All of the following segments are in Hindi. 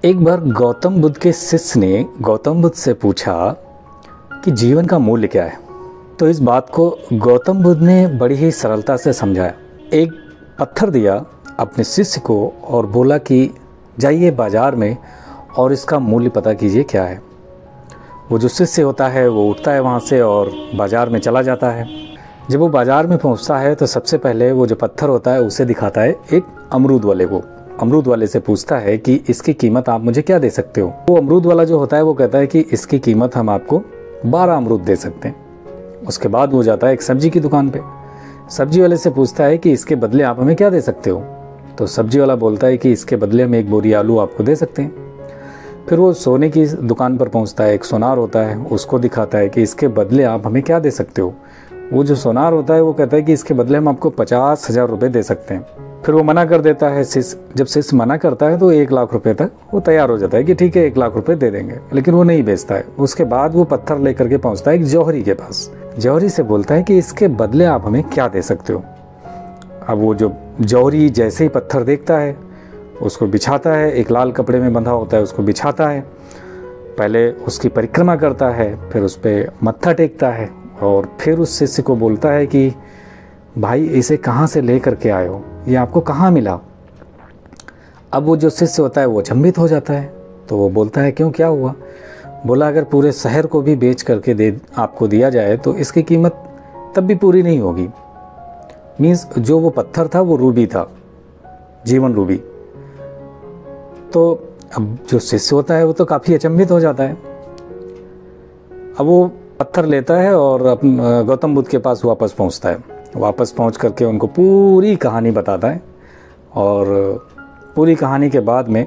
एक बार गौतम बुद्ध के शिष्य ने गौतम बुद्ध से पूछा कि जीवन का मूल्य क्या है। तो इस बात को गौतम बुद्ध ने बड़ी ही सरलता से समझाया। एक पत्थर दिया अपने शिष्य को और बोला कि जाइए बाज़ार में और इसका मूल्य पता कीजिए क्या है। वो जो शिष्य होता है वो उठता है वहाँ से और बाज़ार में चला जाता है। जब वो बाज़ार में पहुँचता है तो सबसे पहले वो जो पत्थर होता है उसे दिखाता है एक अमरूद वाले को। अमरूद वाले से पूछता है कि इसकी कीमत आप मुझे क्या दे सकते हो। वो अमरूद वाला जो होता है वो कहता है कि इसकी कीमत हम आपको 12 अमरूद दे सकते हैं। उसके बाद वो जाता है एक सब्जी की दुकान पे। सब्जी वाले से पूछता है कि इसके बदले आप हमें क्या दे सकते हो। तो सब्जी वाला बोलता है कि इसके बदले हम 1 बोरी आलू आपको दे सकते हैं। फिर वो सोने की दुकान पर पहुंचता है, एक सोनार होता है, उसको दिखाता है कि इसके बदले आप हमें क्या दे सकते हो। वो जो सोनार होता है वो कहता है कि इसके बदले हम आपको 50,000 रुपये दे सकते हैं। फिर वो मना कर देता है शिष्य। जब शिष्य मना करता है तो 1 लाख रुपए तक वो तैयार हो जाता है कि ठीक है 1 लाख रुपए दे देंगे, लेकिन वो नहीं बेचता है। उसके बाद वो पत्थर लेकर के पहुंचता है एक जौहरी के पास। जौहरी से बोलता है कि इसके बदले आप हमें क्या दे सकते हो। अब वो जो जौहरी जैसे ही पत्थर देखता है उसको बिछाता है, एक लाल कपड़े में बंधा होता है उसको बिछाता है, पहले उसकी परिक्रमा करता है, फिर उस पर मत्था टेकता है और फिर उस शिष्य को बोलता है कि भाई इसे कहाँ से ले करके आए हो, ये आपको कहाँ मिला। अब वो जो शिष्य होता है वो अचंभित हो जाता है। तो वो बोलता है क्यों, क्या हुआ। बोला अगर पूरे शहर को भी बेच करके दे आपको दिया जाए तो इसकी कीमत तब भी पूरी नहीं होगी। मीन्स जो वो पत्थर था वो रूबी था, जीवन रूबी। तो अब जो शिष्य होता है वो तो काफ़ी अचंभित हो जाता है। अब वो पत्थर लेता है और गौतम बुद्ध के पास वापस पहुंचता है। वापस पहुंच करके उनको पूरी कहानी बताता है और पूरी कहानी के बाद में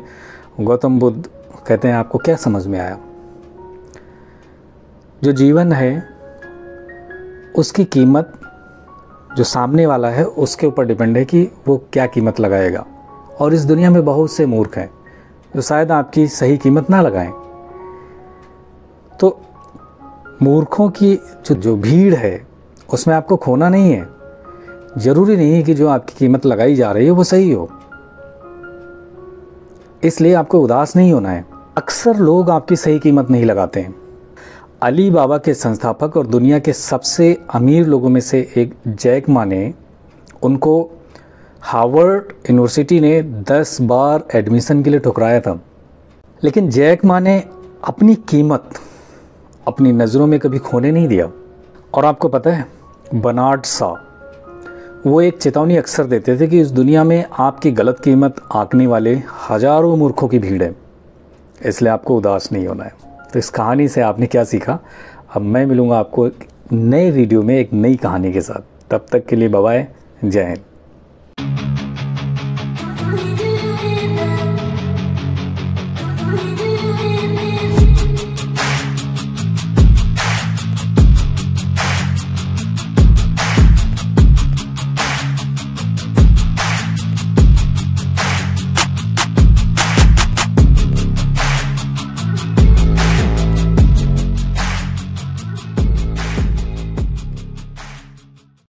गौतम बुद्ध कहते हैं आपको क्या समझ में आया। जो जीवन है उसकी कीमत जो सामने वाला है उसके ऊपर डिपेंड है कि वो क्या कीमत लगाएगा। और इस दुनिया में बहुत से मूर्ख हैं जो शायद आपकी सही कीमत ना लगाएं। तो मूर्खों की जो भीड़ है उसमें आपको खोना नहीं है। जरूरी नहीं है कि जो आपकी कीमत लगाई जा रही है वो सही हो, इसलिए आपको उदास नहीं होना है। अक्सर लोग आपकी सही कीमत नहीं लगाते हैं। अली बाबा के संस्थापक और दुनिया के सबसे अमीर लोगों में से एक जैक मा ने उनको हार्वर्ड यूनिवर्सिटी ने 10 बार एडमिशन के लिए ठुकराया था, लेकिन जैक मा ने अपनी कीमत अपनी नज़रों में कभी खोने नहीं दिया। और आपको पता है बर्नार्ड शॉ वो एक चेतावनी अक्सर देते थे कि इस दुनिया में आपकी गलत कीमत आंकने वाले हजारों मूर्खों की भीड़ है, इसलिए आपको उदास नहीं होना है। तो इस कहानी से आपने क्या सीखा। अब मैं मिलूँगा आपको नए वीडियो में एक नई कहानी के साथ। तब तक के लिए बाय बाय, जय हिंद।